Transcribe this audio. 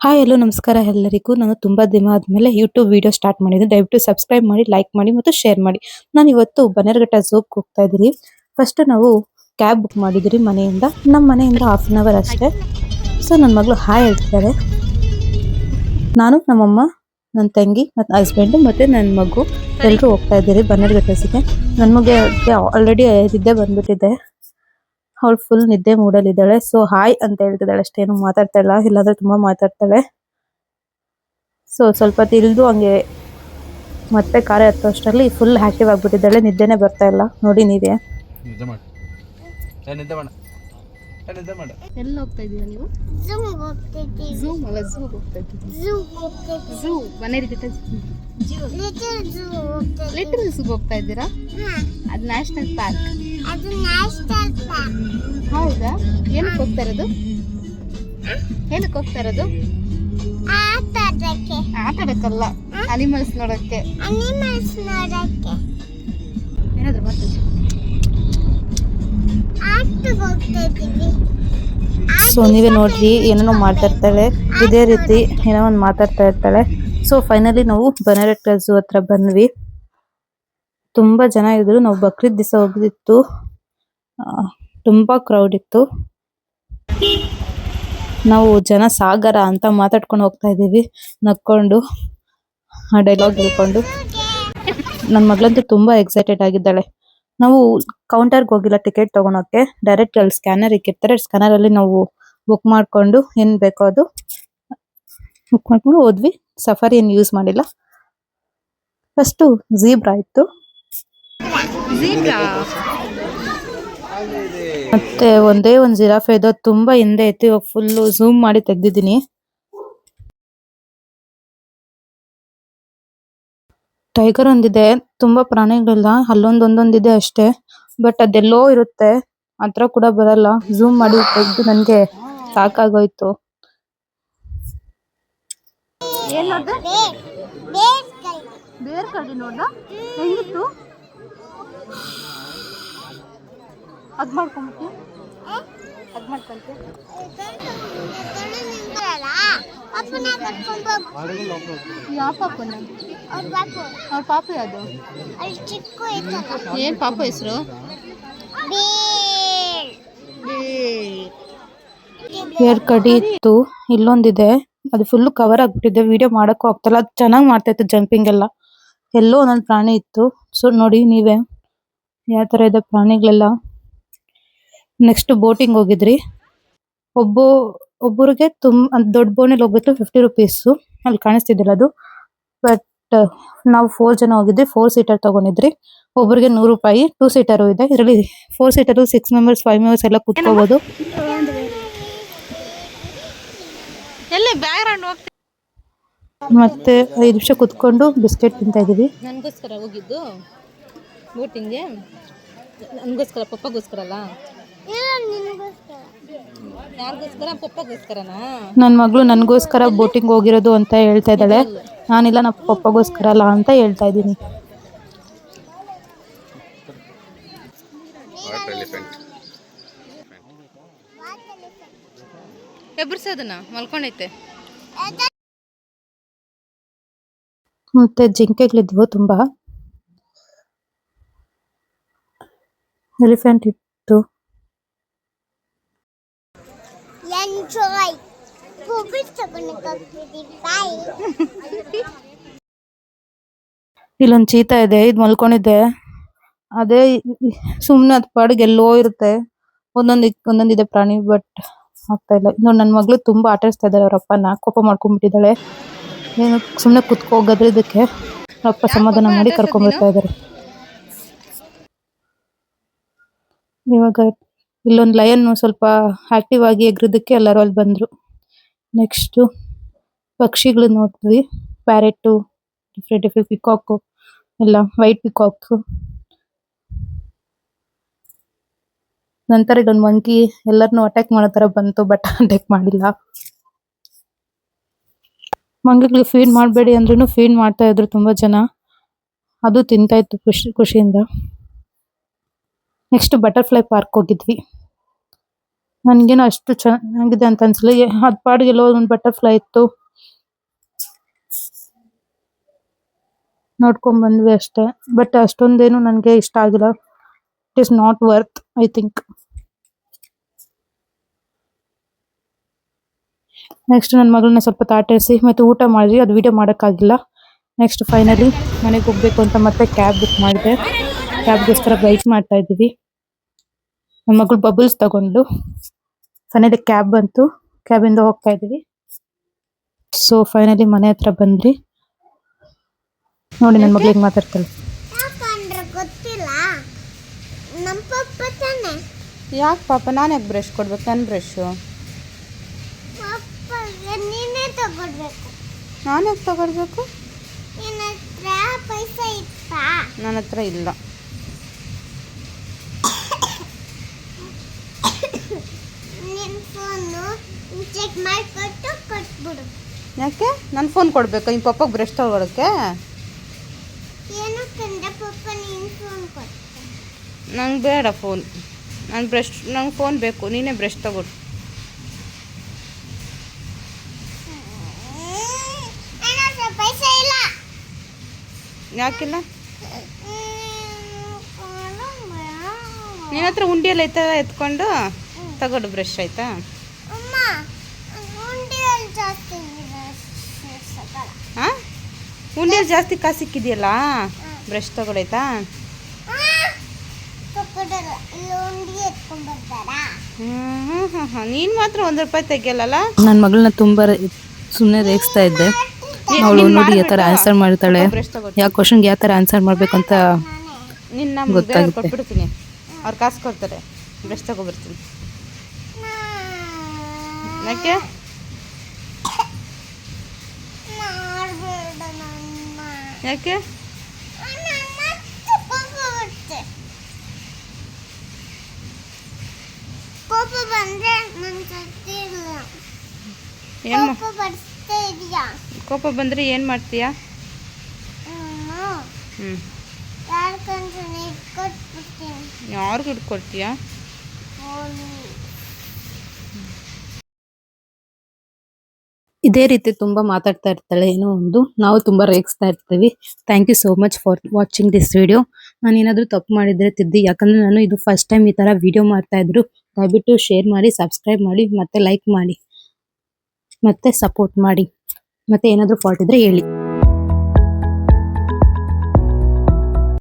Hi hello ನಮಸ್ಕಾರ ಎಲ್ಲರಿಗೂ. ನಾನು ತುಂಬಾ ದಿನ ಆದ್ಮೇಲೆ ಯೂಟ್ಯೂಬ್ ವಿಡಿಯೋ ಸ್ಟಾರ್ಟ್ ಮಾಡಿದ್ದೀನಿ. ದಯವಿಟ್ಟು ಸಬ್ಸ್ಕ್ರೈಬ್ ಮಾಡಿ, ಲೈಕ್ ಮಾಡಿ ಮತ್ತು ಶೇರ್ ಮಾಡಿ. ನಾನು ಇವತ್ತು ಬನ್ನೇರುಘಟ್ಟ ಝೂಗೆ ಹೋಗ್ತಾ ಇದ್ದೀನಿ. ಫಸ್ಟ್ ನಾವು ಕ್ಯಾಬ್ ಬುಕ್ ಮಾಡಿದ್ರಿ ಮನೆಯಿಂದ. ನಮ್ಮ ಮನೆಯಿಂದ 1/2 ಅವರ್ ಅಷ್ಟೇ. ಸೊ ನನ್ನ ಮಗಳು ಹಾಯ್ ಹೇಳ್ತಿದ್ದಾಳೆ. ನಾನು ನಮ್ಮಮ್ಮ, ನನ್ನ ತಂಗಿ ಮತ್ತು ಹಸ್ಬೆಂಡ್ ಮತ್ತೆ ನನ್ನ ಮಗು ಎಲ್ಲರೂ ಹೋಗ್ತಾ ಇದ್ದೀರಿ ಬನ್ನೇರುಘಟ್ಟಕ್ಕೆ. ನನ್ನ ಮಗುಗೆ ಆಲ್ರೆಡಿ ನಿದ್ದೆ ಬಂದ್ಬಿಟ್ಟಿದೆ. ಅವಳು ಫುಲ್ ನಿದ್ದೆ ಮೂಡಲಿದ್ದಾಳೆ. ಸೊ ಹಾಯ್ ಅಂತ ಹೇಳ್ತಿದ್ದಾಳೆ ಅಷ್ಟೇ, ಏನು ಮಾತಾಡ್ತಾ ಇಲ್ಲ. ಇಲ್ಲಾಂದ್ರೆ ತುಂಬಾ ಮಾತಾಡ್ತಾಳೆ. ಸೊ ಸ್ವಲ್ಪ ತಿಳಿದು ಹಂಗೆ ಮತ್ತೆ ಕಾರ್ ಹತ್ತೋ ಅಷ್ಟರಲ್ಲಿ ಫುಲ್ ಆಕ್ಟಿವ್ ಆಗ್ಬಿಟ್ಟಿದ್ದಾಳೆ. ನಿದ್ದೆನೆ ಬರ್ತಾ ಇಲ್ಲ ನೋಡಿ ನೀವೇ. ಎಲ್ಲಿ ಹೋಗ್ತಾ ಇದ್ದೀರಾ ನೀವು? ಝೂಮ್ ಅಲ್ಲ, ಝೂಗ್ ಹೋಗ್ತಾ ಇದ್ದೀವಿ. ಝೂ ಬನ್ನೇರುಘಟ್ಟ ಲಿಟಲ್ ಝೂಗ್ ಹೋಗ್ತಾ ಇದ್ದೀರಾ? ಅದು ನ್ಯಾಷನಲ್ ಪಾರ್ಕ್. ಹೌದಾ? ಏನಕ್ಕೆ ಹೋಗ್ತಾ ಇರೋದು? ಏನಕ್ಕೆ ಹೋಗ್ತಾ ಇರೋದು? ಆಟ ಆಡಕ್ಕಲ್ಲ, ಅನಿಮಲ್ಸ್ ನೋಡಕ್ಕೆ. ಏನಾದ್ರು ಮಾಡ್ತೀವಿ. ಸೊ ನೀವೇ ನೋಡ್ರಿ, ಏನೇನೋ ಮಾಡ್ತಾ ಇರ್ತಾಳೆ. ಇದೇ ರೀತಿ ಏನೋ ಒಂದು ಮಾತಾಡ್ತಾ ಇರ್ತಾಳೆ. ಸೊ ಫೈನಲಿ ನಾವು ಬನ್ನೇರುಘಟ್ಟ ಝೂ ಹತ್ರ ಬಂದ್ವಿ. ತುಂಬಾ ಜನ ಇದ್ರು. ನಾವು ಬಕ್ರೀದ್ ದಿವಸ ಹೋಗಿದ್ದು. ತುಂಬಾ ಕ್ರೌಡ್ ಇತ್ತು. ನಾವು ಜನ ಸಾಗರ ಅಂತ ಮಾತಾಡ್ಕೊಂಡು ಹೋಗ್ತಾ ಇದ್ದೀವಿ, ನಕ್ಕೊಂಡು ಆ ಡೈಲಾಗ್ ಹೇಳ್ಕೊಂಡು. ನನ್ನ ಮಗಳಂತೂ ತುಂಬಾ ಎಕ್ಸೈಟೆಡ್ ಆಗಿದ್ದಾಳೆ. ನಾವು ಕೌಂಟರ್ಗೆ ಹೋಗಿಲ್ಲ ಟಿಕೆಟ್ ತಗೊಳಕ್ಕೆ. ಡೈರೆಕ್ಟ್ ಅಲ್ಲಿ ಸ್ಕ್ಯಾನರ್ ಇಕ್ಕಿರ್ತಾರೆ. ಸ್ಕ್ಯಾನರ್ ಅಲ್ಲಿ ನಾವು ಬುಕ್ ಮಾಡ್ಕೊಂಡು ಏನ್ ಬೇಕೋ ಅದು ಬುಕ್ ಮಾಡ್ಕೊಂಡು ಹೋದ್ವಿ. ಸಫಾರಿ ಏನು ಯೂಸ್ ಮಾಡಿಲ್ಲ. ಫಸ್ಟ್ ಝೀಬ್ರಾ ಇತ್ತು, ಮತ್ತೆ ಒಂದೇ ಒಂದು ಜಿರಾಫೆ ಇದೆ. ತುಂಬಾ ಹಿಂದೆ ಇತ್ತು. ಇವಾಗ ಫುಲ್ ಝೂಮ್ ಮಾಡಿ ತೆಗ್ದಿದ್ದೀನಿ. ಟೈಗರ್ ಒಂದಿದೆ. ತುಂಬಾ ಪ್ರಾಣಿಗಳಿಲ್ಲ, ಅಲ್ಲೊಂದೊಂದೊಂದಿದೆ ಅಷ್ಟೇ. ಬಟ್ ಅದೆಲ್ಲೋ ಇರುತ್ತೆ, ಹತ್ರ ಕೂಡ ಬರಲ್ಲ. ಝೂಮ್ ಮಾಡಿ ತೆಗ್ದು ನನ್ಗೆ ಸಾಕಾಗೋಯ್ತು. ಬೇರ್ ಕಡಿ ನೋಡ್ದ ಹೆಂಗಿತ್ತು? ಅದ್ ಮಾಡ್ಕೊಂಬಿಟ್ಟು ಅದ್ ಮಾಡ್ಕೊಂತ ಯಾವ ಪಾಪನ? ಅವ್ರ ಪಾಪ ಯಾವುದು? ಏನ್ ಪಾಪ ಹೆಸರು? ಬೇರ್ ಕಡಿ ಇತ್ತು. ಇಲ್ಲೊಂದಿದೆ, ಅದು ಫುಲ್ ಕವರ್ ಆಗ್ಬಿಟ್ಟಿದೆ. ವಿಡಿಯೋ ಮಾಡಕ್ಕೂ ಆಗ್ತಲ್ಲ. ಅದು ಚೆನ್ನಾಗಿ ಮಾಡ್ತಾ ಇತ್ತು ಜಂಪಿಂಗ್ ಎಲ್ಲ. ಎಲ್ಲೋ ಒಂದೊಂದು ಪ್ರಾಣಿ ಇತ್ತು. ಸೊ ನೋಡಿ ನೀವೇ ಯಾವ ತರ ಇದೆ ಪ್ರಾಣಿಗಳೆಲ್ಲ. ನೆಕ್ಸ್ಟ್ ಬೋಟಿಂಗ್ ಹೋಗಿದ್ರಿ. ಒಬ್ಬರಿಗೆ ದೊಡ್ಡ ಬೋನಲ್ಲಿ ಹೋಗ್ಬಿಟ್ಟು 50 rupees. ಅಲ್ಲಿ ಕಾಣಿಸ್ತಿದ್ದಿಲ್ಲ ಅದು. ಬಟ್ ನಾವು 4 ಜನ ಹೋಗಿದ್ವಿ. 4 ಸೀಟರ್ ತಗೊಂಡಿದ್ರಿ. ಒಬ್ಬರಿಗೆ 100 ರೂಪಾಯಿ. 2 ಸೀಟರ್ ಇದೆ. ಇದರಲ್ಲಿ 4 ಸೀಟರ್ 6 ಮೆಂಬರ್ಸ್ 5 ಮೆಂಬರ್ಸ್ ಎಲ್ಲ ಕುತ್ಕೋಬಹುದು. ಮತ್ತೆ 5 ನಿಮಿಷ ಕುತ್ಕೊಂಡು ಬಿಸ್ಕೆಟ್ ತಿಂತಾ ಇದೀವಿ. ನನಗೋಸ್ಕರ ಹೋಗಿದ್ದು ಬೋಟಿಂಗ್ಗೆ. ನನಗೋಸ್ಕರ, ಪಪ್ಪಗೋಸ್ಕರ ಅಲ್ಲ. ಯಾರಿಗೋಸ್ಕರ? ಪಪ್ಪಗೋಸ್ಕರನಾ? ನನ್ನ ಮಗಳು ನನಗೋಸ್ಕರ ಬೋಟಿಂಗ್ ಹೋಗಿರೋದು ಅಂತ ಹೇಳ್ತಾ ಇದ್ದಾಳೆ. ನಾನಿಲ್ಲ, ನಮ್ಮ ಪಪ್ಪಗೋಸ್ಕರ ಅಲ್ಲ ಅಂತ ಹೇಳ್ತಾ ಇದ್ದೀನಿ. ಎಬ್ಬಿಸೋದನ್ನ ಮಲ್ಕೊಂಡೈತೆ. ಮತ್ತೆ ಜಿಂಕೆಗಳಿದ್ವು ತುಂಬಾ. ಎಲಿಫೆಂಟ್ ಇತ್ತು. ಇಲ್ಲೊಂದು ಚೀತಾ ಇದೆ. ಇದು ಮಲ್ಕೊಂಡಿದ್ದೆ. ಅದೇ ಸುಮ್ನೆ ಅದ್ ಪಾಡಿಗೆ ಎಲ್ಲೋ ಇರುತ್ತೆ. ಒಂದೊಂದಿದೆ ಪ್ರಾಣಿ. ಬಟ್ ಆಗ್ತಾ ಇಲ್ಲ. ಇನ್ನು ನನ್ನ ಮಗಳು ತುಂಬಾ ಆಟಾಡಿಸ್ತಾ ಇದ್ದಾರೆ. ಅವ್ರಪ್ಪನ ಕೋಪ ಮಾಡ್ಕೊಂಡ್ಬಿಟ್ಟಿದ್ದಾಳೆ. ಏನು ಸುಮ್ನೆ ಕುತ್ಕೋಗೋದ್ರೆ ಇದಕ್ಕೆ ಅಪ್ಪ ಸಮಾಧಾನ ಮಾಡಿ ಕರ್ಕೊಂಡ್ಬರ್ತಾ ಇದ್ದಾರೆ. ಇವಾಗ ಇಲ್ಲೊಂದು ಲಯನ್ ಸ್ವಲ್ಪ ಆಕ್ಟಿವ್ ಆಗಿ ಎಗ್ರೋದಕ್ಕೆ ಎಲ್ಲರೂ ಅಲ್ಲಿ ಬಂದ್ರು. ನೆಕ್ಸ್ಟ್ ಪಕ್ಷಿಗಳು ನೋಡಿದ್ವಿ. ಪ್ಯಾರೆಟ್, ಡಿಫ್ರೆಂಟ್ ಪಿಕಾಕ್ ಎಲ್ಲ, ವೈಟ್ ಪಿಕಾಕ್. ನಂತರ ಇದೊಂದು ಮಂಕಿ ಎಲ್ಲರನ್ನು ಅಟ್ಯಾಕ್ ಮಾಡೋ ತರ ಬಂತು. ಬಟ್ ಅಟ್ಯಾಕ್ ಮಾಡಿಲ್ಲ. ಮಂಕಿಗಳಿಗೆ ಫೀಡ್ ಮಾಡಬೇಡಿ ಅಂದ್ರೂ ಫೀಡ್ ಮಾಡ್ತಾ ಇದ್ರು ತುಂಬಾ ಜನ. ಅದು ತಿಂತಾ ಇತ್ತು ಖುಷಿಯಿಂದ. ನೆಕ್ಸ್ಟ್ ಬಟರ್ಫ್ಲೈ ಪಾರ್ಕ್ ಹೋಗಿದ್ವಿ. ನನ್ಗೇನು ಅಷ್ಟು ಚೆನ್ನಾಗಿದೆ ಅಂತ ಅನ್ಸಲ್ಲ. ಅದ್ ಪಾಡಿಗೆ ಎಲ್ಲೋ ಒಂದು ಬಟರ್ಫ್ಲೈ ಇತ್ತು, ನೋಡ್ಕೊಂಡ್ ಬಂದ್ವಿ ಅಷ್ಟೇ. ಬಟ್ ಅಷ್ಟೊಂದೇನು ನನ್ಗೆ ಇಷ್ಟ ಆಗಿಲ್ಲ. It is not worth I think. Next ನನ್ನ ಮಗಳನ್ನ ಸ್ವಲ್ಪ ತಾಟಿಸಿ ಮತ್ತೆ ಊಟ ಮಾಡಿದ್ವಿ. ಅದು ವಿಡಿಯೋ ಮಾಡೋಕ್ಕಾಗಿಲ್ಲ. ನೆಕ್ಸ್ಟ್ ಫೈನಲಿ ಮನೆಗೆ ಹೋಗ್ಬೇಕು ಅಂತ ಮತ್ತೆ ಕ್ಯಾಬ್ ಬುಕ್ ಮಾಡಿದೆ. ಕ್ಯಾಬ್ಗೋಸ್ಕರ ವೆಯ್ಟ್ ಮಾಡ್ತಾ ಇದ್ದೀವಿ. ನನ್ನ ಮಗಳು ಬಬಲ್ಸ್ ತಗೊಂಡು ಫೈನಲಿ ಕ್ಯಾಬ್ ಬಂತು. ಕ್ಯಾಬಿಂದ ಹೋಗ್ತಾ ಇದ್ದೀವಿ. ಸೊ ಫೈನಲಿ ಮನೆ ಹತ್ರ ಬಂದ್ರಿ. ನೋಡಿ ನನ್ನ ಮಗಳು ಹೇಗೆ ಮಾತಾಡ್ತಾಳೆ. ಯಾಕಂದ್ರೆ ಗೊತ್ತಿಲ್ಲ, ನಮ್ಮ ಪಪ್ಪ ತಾನೆ. ಯಾಕೆ ಪಾಪ, ನಾನು ಯಾಕೆ ಬ್ರಷ್ ಕೊಡ್ಬೇಕು? ನನ್ನ ಬ್ರಷು ಪಪ್ಪಗೆ ನೀನೇ ತಗೊಡ್ಬೇಕು. ನಾನು ಯಾಕೆ ತಗೊಳ್ಬೇಕು? ನಿನ್ನ ಹತ್ರ ಪೈಸಾ ಇತ್ತಾ? ನನ್ನ ಹತ್ರ ಇಲ್ಲ. ನಿನ್ನ ಫೋನು ಚೆಕ್ ಮಾಡಿಕೊಟ್ಟು ಕೊಟ್ಬಿಡು. ಯಾಕೆ ನನ್ನ ಫೋನ್ ಕೊಡಬೇಕು ನಿಮ್ಮ ಪಪ್ಪಗೆ ಬ್ರಷ್ ತಗೊಳಕ್ಕೆ? ಏನಕ್ಕಂದ್ರೆ ಪಪ್ಪ ನಿನ್ನ ಫೋನ್ ಕೊಡ್ತಾನೆ. ನಂಗೆ ಬೇಡ ಫೋನ್. ನಂಗೆ ಫೋನ್ ಬೇಕು. ನೀನೇ ಬ್ರಷ್ ತಗೊಡು. ನನ್ನ ಹತ್ರ ಪೈಸಾ ಇಲ್ಲ. ಯಾಕಿಲ್ಲ? ನಿನ್ನ ಹತ್ರ ಉಂಡಿಯಲ್ಲಿ ಐತ, ಎತ್ಕೊಂಡು ತಗೊಡು ಬ್ರಷ್, ಆಯ್ತಾ? ಅಮ್ಮ, ಉಂಡಿಯಲ್ಲಿ ಜಾಸ್ತಿ ಹಾಂ, ಉಂಡಿಯಲ್ಲಿ ಜಾಸ್ತಿ ಕಾಸು ಸಿಕ್ಕಿದೆಯಲ್ಲ, ಬ್ರಷ್ ತಗೊಳಾಯ್ತಾ? ತಗೊಡಲ್ಲ. ಇಲ್ಲಿ ಉಂಡಿ ಎತ್ಕೊಂಡ್ ಬರ್ತಾರಾ? ನೀನು ಮಾತ್ರ ₹1 ತೆಗಿಯಲ್ಲ. ನನ್ನ ಮಗಳನ್ನ ತುಂಬಾ ಸುಮ್ಮನೆ ರೇಗಿಸ್ತಾ ಇದ್ದೆ. ಅವಳು ನೋಡಿ ಯಾವ ಥರ ಆನ್ಸರ್ ಮಾಡ್ತಾಳೆ. ಯಾವ ಕ್ವಶನ್ಗೆ ಯಾವ ಥರ ಆನ್ಸರ್ ಮಾಡ್ಬೇಕಂತ ನಿನ್ನ ಗೊತ್ತಾಗುತ್ತೆ. ಕೊಟ್ಬಿಡ್ತೀನಿ. ಅವ್ರು ಕಾಸು ಕೊಡ್ತಾರೆ. ಬ್ರಷ್ ತಗೊಬರ್ತೀನಿ. ಯಾಕೆ? ಮಾಡ್ಬೇಡ ನನ್ನ. ಯಾಕೆ? ಕೋಪ ಬಂದ್ರೆ ನನ್ನ ಶಕ್ತಿ ಇಲ್ಲ. ಏನು ಕೋಪ ಬರ್ಸ್ತಾ ಇದೆಯಾ? ಕೋಪ ಬಂದರೆ ಏನು ಮಾಡ್ತೀಯಾ? ಹ್ಞೂ, ಯಾರ್ಕಂದ್ರೆ ಇಟ್ಕೊಟ್ಬಿಡ್ತೀನಿ. ಯಾರಿಗೂ ಹಿಡ್ಕೊಡ್ತೀಯಾ? ಇದೇ ರೀತಿ ತುಂಬಾ ಮಾತಾಡ್ತಾ ಇರ್ತಾಳೆ. ಏನೋ ಒಂದು ನಾವು ತುಂಬಾ ರೇಗಿಸ್ತಾ ಇರ್ತೀವಿ. Thank you so much for watching this video. ನಾನು ಏನಾದರೂ ತಪ್ಪು ಮಾಡಿದ್ರೆ ತಿದ್ದಿ. ಯಾಕಂದ್ರೆ ನಾನು ಇದು ಫಸ್ಟ್ ಟೈಮ್ ಈ ತರ ವಿಡಿಯೋ ಮಾಡ್ತಾ ಇದ್ರು. ದಯವಿಟ್ಟು ಶೇರ್ ಮಾಡಿ, ಸಬ್ಸ್ಕ್ರೈಬ್ ಮಾಡಿ, ಮತ್ತೆ ಲೈಕ್ ಮಾಡಿ, ಮತ್ತೆ ಸಪೋರ್ಟ್ ಮಾಡಿ. ಮತ್ತೆ ಏನಾದರೂ ಫಾಲ್ಟ್ ಇದ್ರೆ ಹೇಳಿ.